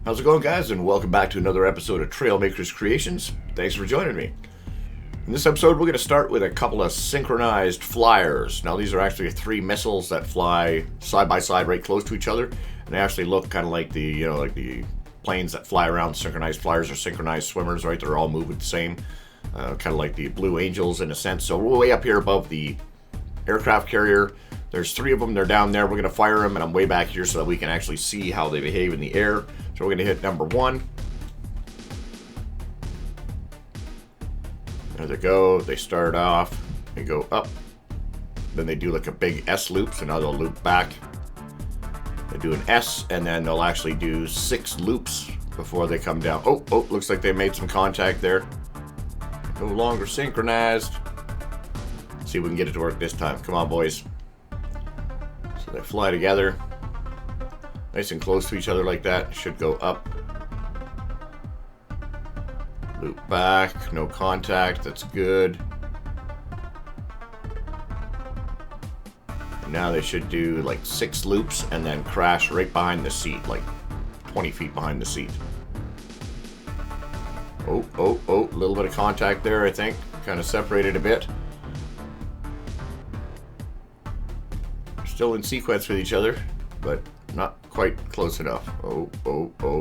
How's it going, guys? And welcome back to another episode of Trailmakers Creations. Thanks for joining me. In this episode, we're going to start with a couple of synchronized flyers. Now, these are actually 3 missiles that fly side by side right close to each other. And they actually look kind of like the planes that fly around. Synchronized flyers or synchronized swimmers, right? They're all moving the same. Kind of like the Blue Angels in a sense. So we're way up here above the aircraft carrier. There's 3 of them. They're down there. We're going to fire them, and I'm way back here so that we can actually see how they behave in the air. So we're going to hit number 1. There they go. They start off. They go up. Then they do like a big S loop. So now they'll loop back. They do an S, and then they'll actually do 6 loops before they come down. Oh, looks like they made some contact there. No longer synchronized. Let's see if we can get it to work this time. Come on, boys. So they fly together. Nice and close to each other like that. Should go up. Loop back. No contact. That's good. And now they should do like 6 loops and then crash right behind the seat. Like 20 feet behind the seat. Oh. A little bit of contact there, I think. Kind of separated a bit. Still in sequence with each other, but not quite close enough. Oh,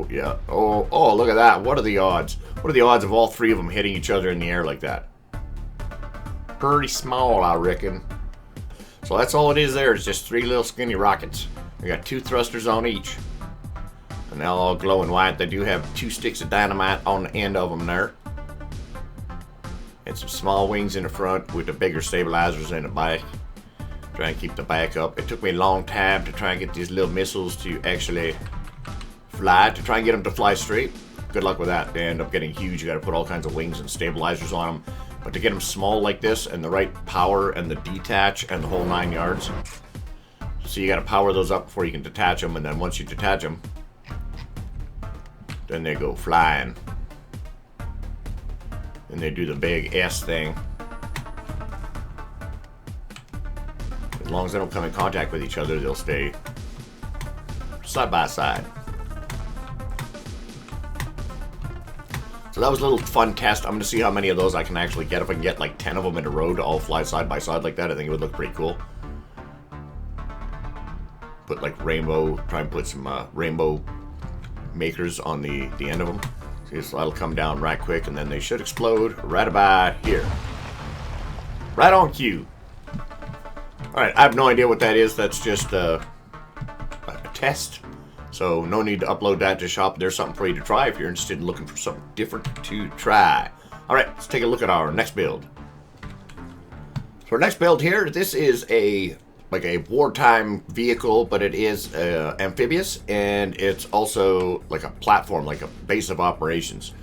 yeah. Oh, look at that. What are the odds? What are the odds of all 3 of them hitting each other in the air like that? Pretty small, I reckon. So that's all it is there. It's just 3 little skinny rockets. We got 2 thrusters on each. And they're all glowing white. They do have 2 sticks of dynamite on the end of them there. And some small wings in the front with the bigger stabilizers in the back. Try and keep the back up. It took me a long time to try and get these little missiles to actually fly, to try and get them to fly straight. Good luck with that. They end up getting huge. You got to put all kinds of wings and stabilizers on them. But to get them small like this and the right power and the detach and the whole 9 yards. So you got to power those up before you can detach them. And then once you detach them, then they go flying. And they do the big S thing. As long as they don't come in contact with each other, they'll stay side by side. So that was a little fun test. I'm going to see how many of those I can actually get. If I can get like 10 of them in a row to all fly side by side like that, I think it would look pretty cool. Put like rainbow, try and put some rainbow makers on the end of them. See, so that'll come down right quick, and then they should explode right about here. Right on cue. Alright, I have no idea what that is. That's just a test. So no need to upload that to shop. There's something for you to try if you're interested in looking for something different to try. Alright, let's take a look at our next build. So our next build here, this is a wartime vehicle, but it is amphibious, and it's also like a platform, like a base of operations.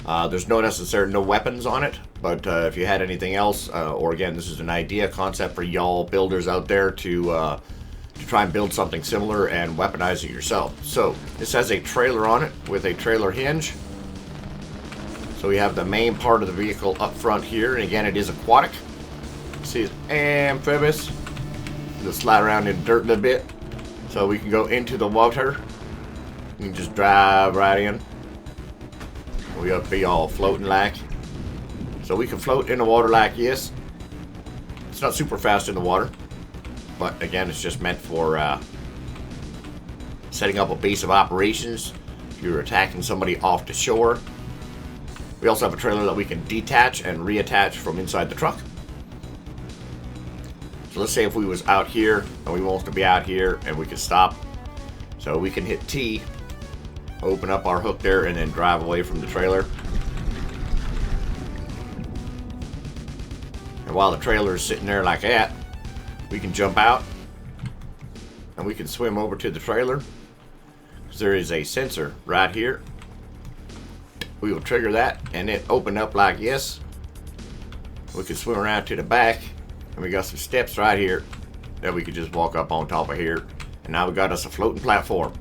There's no weapons on it, but if you had anything else, or again, this is an idea, concept for y'all builders out there to try and build something similar and weaponize it yourself. So this has a trailer on it with a trailer hinge. So we have the main part of the vehicle up front here, and again, it is aquatic. See, it's amphibious. It'll slide around in dirt a little bit, so we can go into the water. You can just drive right in. We'll be all floating like. So we can float in the water like this. It's not super fast in the water, but again, it's just meant for setting up a base of operations if you're attacking somebody off the shore. We also have a trailer that we can detach and reattach from inside the truck. So let's say if we was out here and we want to be out here and we can stop. So we can hit T, open up our hook there, and then drive away from the trailer. And while the trailer is sitting there like that, we can jump out and we can swim over to the trailer. There is a sensor right here. We will trigger that and it open up like this. We can swim around to the back, and we got some steps right here that we could just walk up on top of here. And now we got us a floating platform.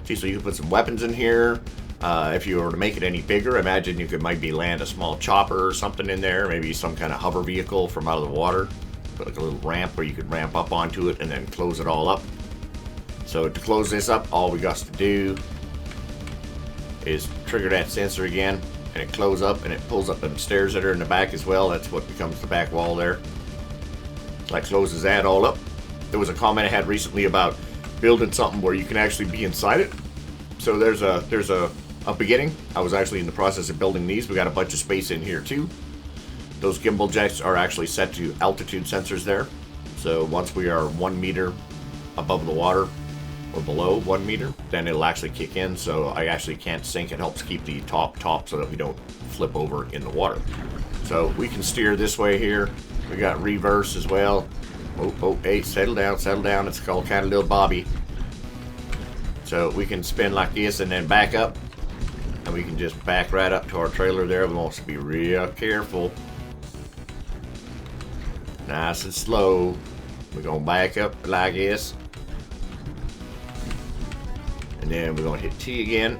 See, so you can put some weapons in here. If you were to make it any bigger, imagine you could maybe land a small chopper or something in there, maybe some kind of hover vehicle from out of the water. Put like a little ramp where you could ramp up onto it and then close it all up. So to close this up, all we got to do is trigger that sensor again, and it closes up, and it pulls up them stairs that are in the back as well. That's what becomes the back wall there. So that closes that all up. There was a comment I had recently about building something where you can actually be inside it. So there's a beginning. I was actually in the process of building these. We got a bunch of space in here too. Those gimbal jacks are actually set to altitude sensors there. So once we are 1 meter above the water, or below 1 meter, then it'll actually kick in. So I actually can't sink. It helps keep the top so that we don't flip over in the water. So we can steer this way here. We got reverse as well. Oh, hey, settle down. It's called kind of little Bobby. So we can spin like this and then back up. And we can just back right up to our trailer there. We want to be real careful. Nice and slow. We're going to back up like this. And then we're going to hit T again.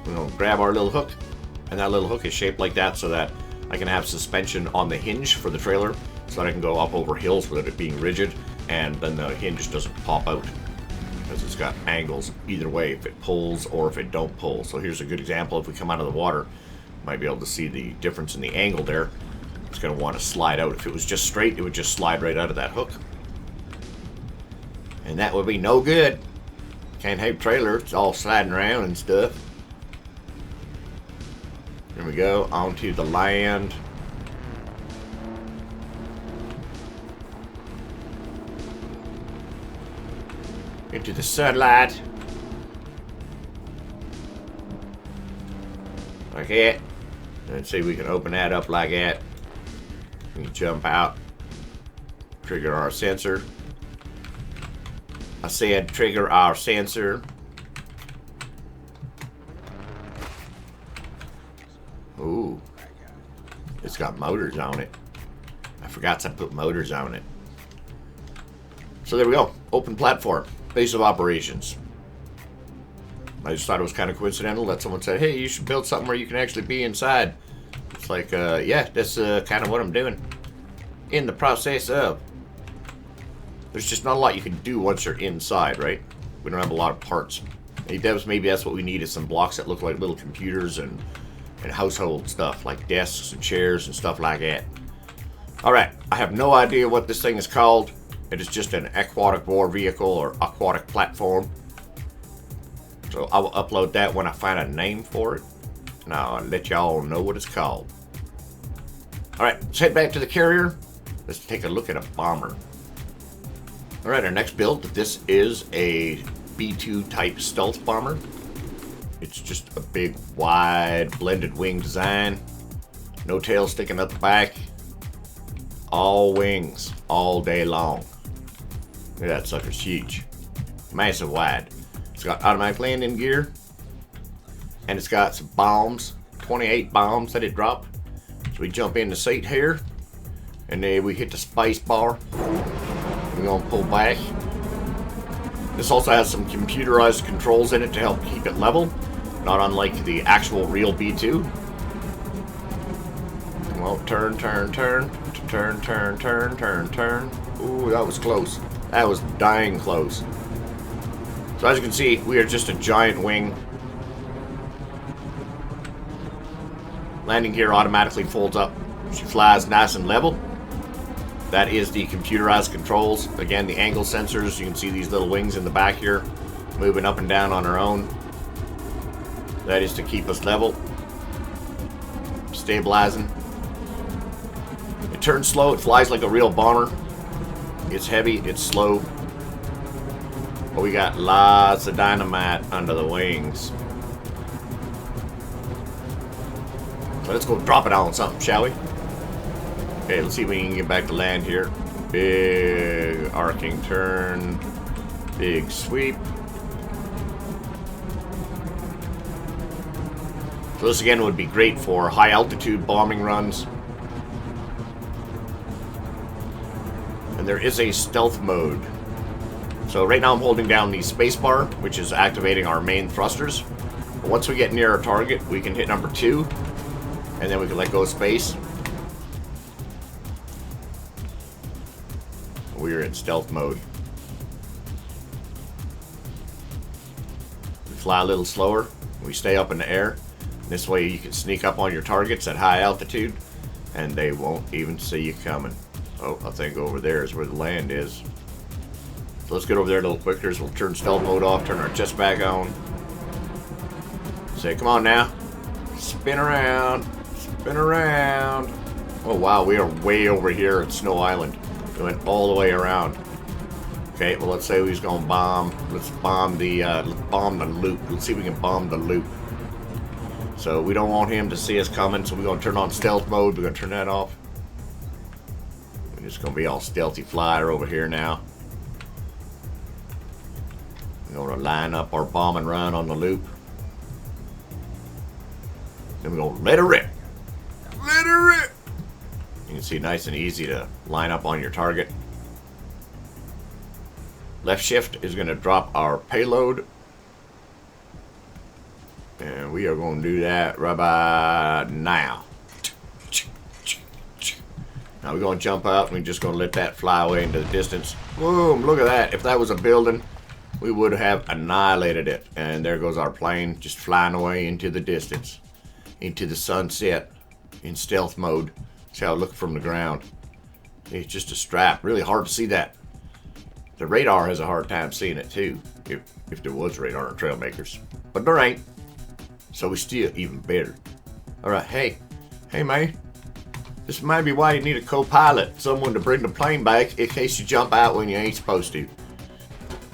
We're going to grab our little hook. And that little hook is shaped like that so that I can have suspension on the hinge for the trailer, so that I can go up over hills without it being rigid, and then the hinge doesn't pop out because it's got angles either way, if it pulls or if it don't pull. So here's a good example. If we come out of the water, you might be able to see the difference in the angle there. It's going to want to slide out. If it was just straight, it would just slide right out of that hook, and that would be no good. Can't have a trailer, it's all sliding around and stuff. Here we go, onto the land. Into the sunlight. Like that. And see, we can open that up like that. We can jump out. Trigger our sensor. I said trigger our sensor. Ooh. It's got motors on it. I forgot to put motors on it. So there we go. Open platform. Base of operations. I just thought it was kind of coincidental that someone said, hey, you should build something where you can actually be inside. It's like, yeah, that's kind of what I'm doing. In the process of. There's just not a lot you can do once you're inside, right? We don't have a lot of parts. Hey, devs, maybe that's what we need, is some blocks that look like little computers and household stuff, like desks and chairs and stuff like that. Alright, I have no idea what this thing is called. It is just an aquatic war vehicle or aquatic platform. So I will upload that when I find a name for it. And I'll let y'all know what it's called. Alright, let's head back to the carrier. Let's take a look at a bomber. Alright, our next build, this is a B-2 type stealth bomber. It's just a big, wide, blended wing design. No tail sticking out the back. All wings, all day long. Look at that sucker's huge. Massive wide. It's got automatic landing gear. And it's got some bombs, 28 bombs that it dropped. So we jump in the seat here. And then we hit the space bar. We're going to pull back. This also has some computerized controls in it to help keep it level, not unlike the actual real B2. Well, turn. Ooh, that was close. That was dying close. So as you can see, we are just a giant wing. Landing gear automatically folds up. She flies nice and level. That is the computerized controls. Again, the angle sensors. You can see these little wings in the back here moving up and down on their own. That is to keep us level. Stabilizing. It turns slow. It flies like a real bomber. It's heavy. It's slow. But we got lots of dynamite under the wings. So let's go drop it on something, shall we? Okay, let's see if we can get back to land here. Big arcing turn. Big sweep. So this again would be great for high altitude bombing runs. And there is a stealth mode. So right now I'm holding down the spacebar, which is activating our main thrusters. But once we get near our target, we can hit number 2. And then we can let go of space. We are in stealth mode. fly a little slower. We stay up in the air. This way you can sneak up on your targets at high altitude and they won't even see you coming. Oh, I think over there is where the land is. So let's get over there a little quicker. So we'll turn stealth mode off, turn our chest back on. Say, come on now. Spin around. Spin around. Oh wow, we are way over here at Snow Island. We went all the way around. Okay, well let's say we're just gonna bomb. Let's bomb the loop. Let's see if we can bomb the loop. So we don't want him to see us coming, so we're gonna turn on stealth mode. We're gonna turn that off. We're just gonna be all stealthy flyer over here now. We're gonna line up our bomb and run on the loop. Then we're gonna let her rip. Let her rip! You can see nice and easy to line up on your target. Left shift is gonna drop our payload. And we are gonna do that right about now. Now we're gonna jump up and we're just gonna let that fly away into the distance. Boom, look at that. If that was a building, we would have annihilated it. And there goes our plane just flying away into the distance. Into the sunset in stealth mode. See how it looks from the ground. It's just a strap. Really hard to see that. The radar has a hard time seeing it too. If there was radar on Trailmakers. But there ain't. So we still even better. Alright, hey man. This might be why you need a co-pilot. Someone to bring the plane back in case you jump out when you ain't supposed to.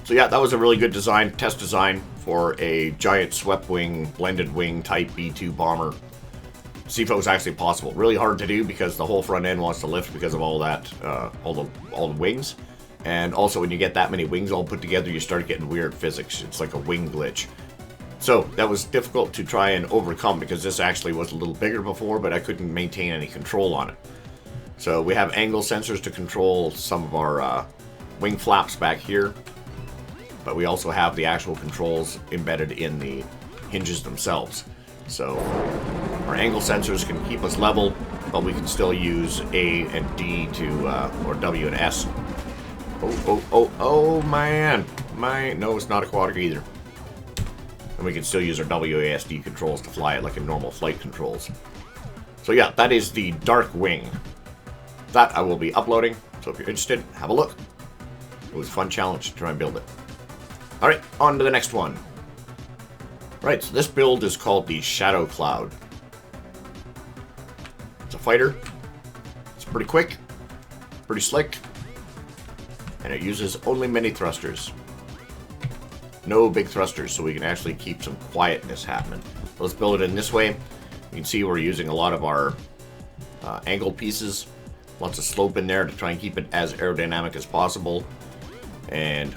So yeah, that was a really good design, test design for a giant swept wing, blended wing type B-2 bomber. See if it was actually possible. Really hard to do because the whole front end wants to lift because of all that, all the wings. And also when you get that many wings all put together, you start getting weird physics. It's like a wing glitch. So that was difficult to try and overcome because this actually was a little bigger before, but I couldn't maintain any control on it. So we have angle sensors to control some of our wing flaps back here. But we also have the actual controls embedded in the hinges themselves. So our angle sensors can keep us level, but we can still use A and D to, or W and S. Oh man. No, it's not aquatic either. And we can still use our WASD controls to fly it like in normal flight controls. So yeah, that is the Dark Wing. That I will be uploading, so if you're interested, have a look. It was a fun challenge to try and build it. Alright, on to the next one. Right, so this build is called the Shadow Cloud. It's a fighter. It's pretty quick, pretty slick, and it uses only mini thrusters. No big thrusters, so we can actually keep some quietness happening. So let's build it in this way. You can see we're using a lot of our angled pieces. Lots of slope in there to try and keep it as aerodynamic as possible. And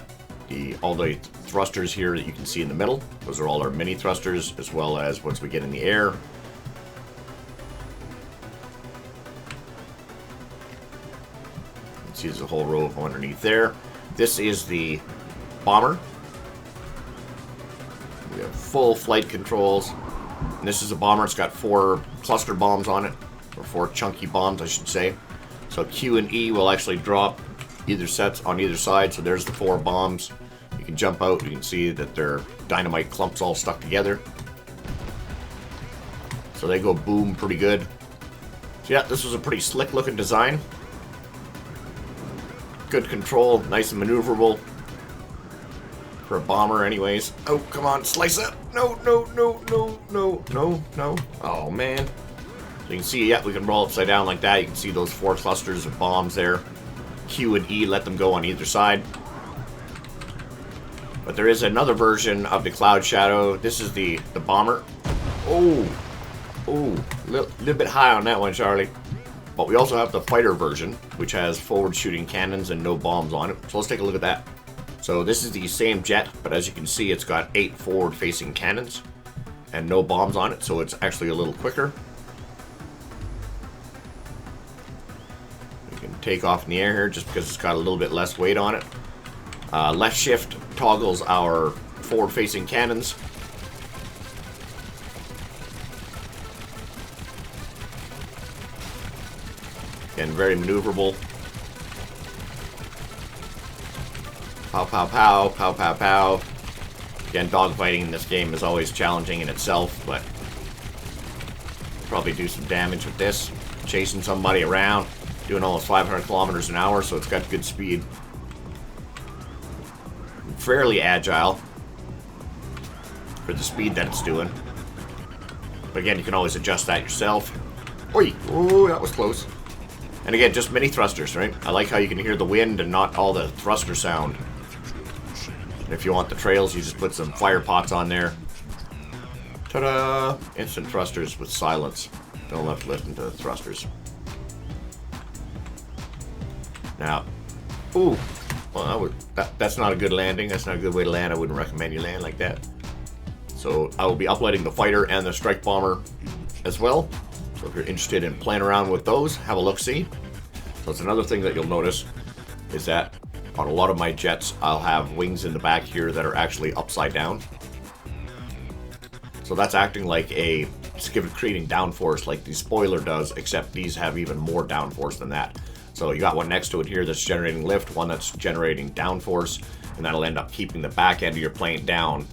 all the thrusters here that you can see in the middle, those are all our mini thrusters, as well as once we get in the air. You can see there's a whole row of them underneath there. This is the bomber. We have full flight controls. And this is a bomber. It's got 4 cluster bombs on it, or 4 chunky bombs, I should say. So Q and E will actually drop either sets on either side. So there's the 4 bombs. You can jump out. You can see that they're dynamite clumps all stuck together. So they go boom pretty good. So yeah, this was a pretty slick looking design. Good control, nice and maneuverable. For a bomber anyways. Oh, come on, slice up. No. Oh, man. So you can see, yeah, we can roll upside down like that. You can see those 4 clusters of bombs there. Q and E, let them go on either side. But there is another version of the Cloud Shadow. This is the bomber. Oh, little bit high on that one, Charlie. But we also have the fighter version, which has forward shooting cannons and no bombs on it. So let's take a look at that. So this is the same jet, but as you can see, it's got 8 forward facing cannons and no bombs on it, so it's actually a little quicker. We can take off in the air here just because it's got a little bit less weight on it. Left shift toggles our forward facing cannons. And very maneuverable. Pow, pow, pow, pow, pow, pow. Again, dogfighting in this game is always challenging in itself, but probably do some damage with this. Chasing somebody around, doing almost 500 kilometers an hour, so it's got good speed. Fairly agile for the speed that it's doing. But again, you can always adjust that yourself. Oi! Oh, that was close. And again, just mini thrusters, right? I like how you can hear the wind and not all the thruster sound. And if you want the trails, you just put some fire pots on there. Ta-da! Instant thrusters with silence. Don't have to listen to the thrusters. Now, ooh, well, that's not a good landing. That's not a good way to land. I wouldn't recommend you land like that. So I will be uploading the fighter and the strike bomber as well. So if you're interested in playing around with those, have a look-see. So it's another thing that you'll notice is that on a lot of my jets, I'll have wings in the back here that are actually upside down. So that's acting like a creating downforce like the spoiler does, except these have even more downforce than that. So you got one next to it here that's generating lift, one that's generating downforce, and that'll end up keeping the back end of your plane down.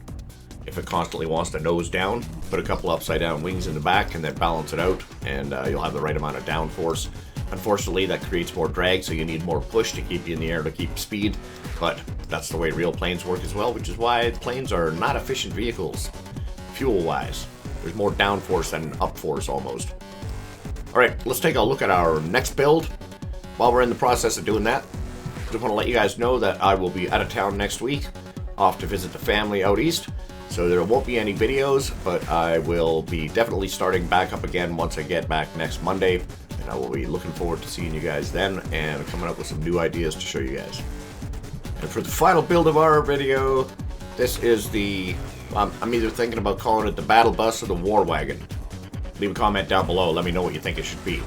If it constantly wants to nose down, put a couple upside down wings in the back and then balance it out, and you'll have the right amount of downforce. Unfortunately, that creates more drag, so you need more push to keep you in the air to keep speed, but that's the way real planes work as well, which is why planes are not efficient vehicles, fuel-wise. There's more downforce than upforce almost. Alright, let's take a look at our next build. While we're in the process of doing that, I just want to let you guys know that I will be out of town next week, off to visit the family out east. So there won't be any videos, but I will be definitely starting back up again once I get back next Monday. And I will be looking forward to seeing you guys then and coming up with some new ideas to show you guys. And for the final build of our video, this is the... I'm either thinking about calling it the Battle Bus or the War Wagon. Leave a comment down below, let me know what you think it should be.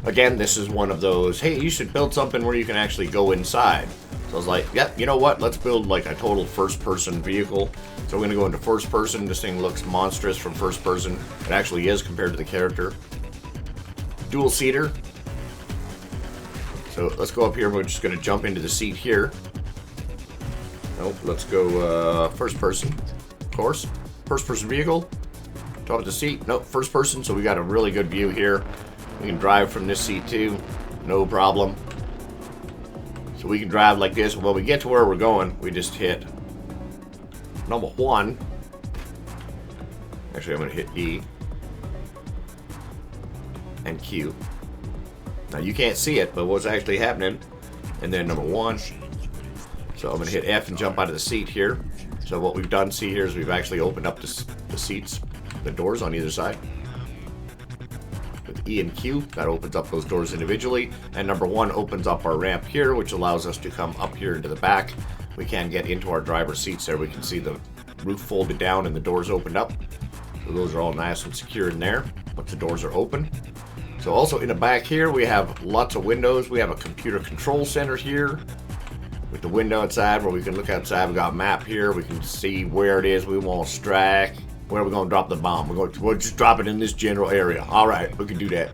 Again, this is one of those, hey, you should build something where you can actually go inside. So I was like, yep, you know what? Let's build like a total first-person vehicle. So we're going to go into first person. This thing looks monstrous from first person. It actually is compared to the character. Dual seater. So let's go up here. We're just going to jump into the seat here. Nope, let's go first person. Of course. First person vehicle. Top of the seat. Nope, first person. So we got a really good view here. We can drive from this seat too. No problem. So we can drive like this. When we get to where we're going, we just hit number 1. Actually, I'm going to hit E and Q. Now you can't see it, but what's actually happening. And then number 1. So I'm going to hit F and jump out of the seat here. So what we've done, see here, is we've actually opened up the seats, the doors on either side. With E and Q, that opens up those doors individually, and number 1 opens up our ramp here, which allows us to come up here into the back. We can get into our driver's seats there. We can see the roof folded down and the doors opened up. So those are all nice and secure in there once the doors are open. So also in the back here, we have lots of windows. We have a computer control center here with the window outside where we can look outside. We got a map here. We can see where it is we want to strike. Where are we going to drop the bomb? We'll just drop it in this general area. All right, we can do that.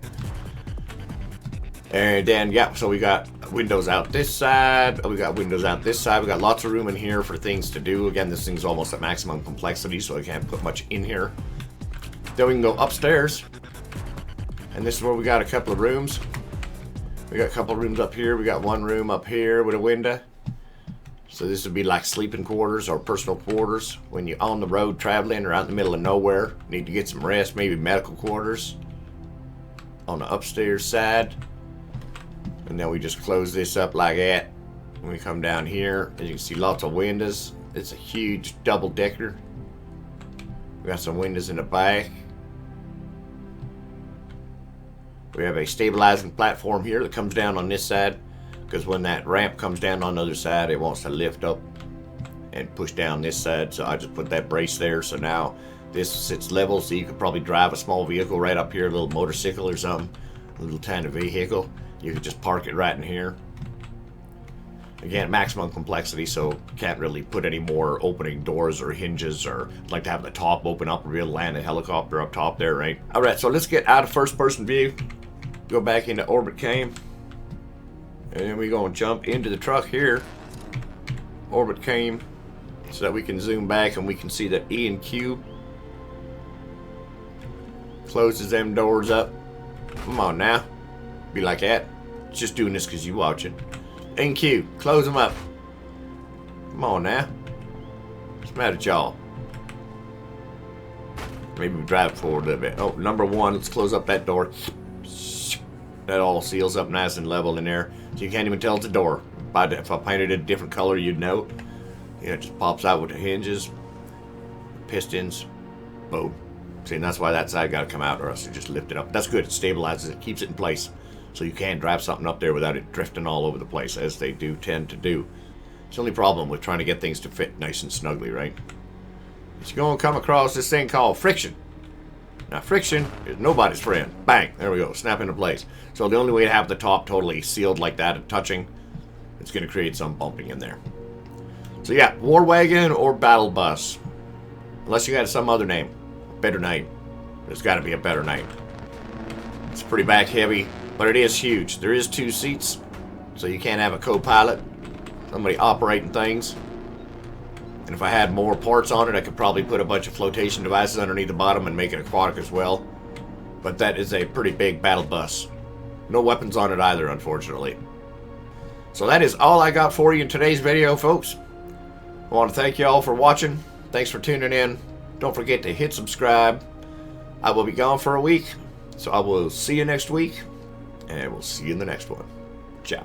And then, yeah, so we got windows out this side. We got windows out this side. We got lots of room in here for things to do. Again, this thing's almost at maximum complexity, so I can't put much in here. Then we can go upstairs. And this is where we got a couple of rooms. We got a couple of rooms up here. We got one room up here with a window. So this would be like sleeping quarters or personal quarters when you're on the road traveling or out in the middle of nowhere. Need to get some rest, maybe medical quarters on the upstairs side. And then we just close this up like that. When we come down here, as you can see, lots of windows. It's a huge double decker. We got some windows in the back. We have a stabilizing platform here that comes down on this side, because when that ramp comes down on the other side, it wants to lift up and push down this side. So I just put that brace there. So now this sits level, so you could probably drive a small vehicle right up here, a little motorcycle or something, a little tiny vehicle. You could just park it right in here. Again, maximum complexity, so can't really put any more opening doors or hinges, or like to have the top open up and be able to land a helicopter up top there, right? All right, so let's get out of first person view, go back into orbit cam, and then we're gonna jump into the truck here. Orbit cam, so that we can zoom back and we can see that E and Q closes them doors up. Come on now. Be like that. Just doing this because you watching. E and Q, close them up. Come on now. What's the matter with y'all? Maybe we drive forward a little bit. Oh, number 1, let's close up that door. That all seals up nice and level in there. So you can't even tell it's a door. If I painted it a different color, you'd know. Yeah, it just pops out with the hinges, pistons, boom. See, and that's why that side got to come out, or else you just lift it up. That's good. It stabilizes it, keeps it in place. So you can't drive something up there without it drifting all over the place, as they do tend to do. It's the only problem with trying to get things to fit nice and snugly, right? You're going to come across this thing called friction. Now, friction is nobody's friend. Bang! There we go. Snap into place. So the only way to have the top totally sealed like that and touching, it's going to create some bumping in there. So yeah, War Wagon or Battle Bus. Unless you got some other name. Better name. There's got to be a better name. It's pretty back heavy, but it is huge. There is 2 seats, so you can't have a co-pilot. Somebody operating things. And if I had more parts on it, I could probably put a bunch of flotation devices underneath the bottom and make it aquatic as well. But that is a pretty big battle bus. No weapons on it either, unfortunately. So that is all I got for you in today's video, folks. I want to thank you all for watching. Thanks for tuning in. Don't forget to hit subscribe. I will be gone for a week, so I will see you next week, and we'll see you in the next one. Ciao.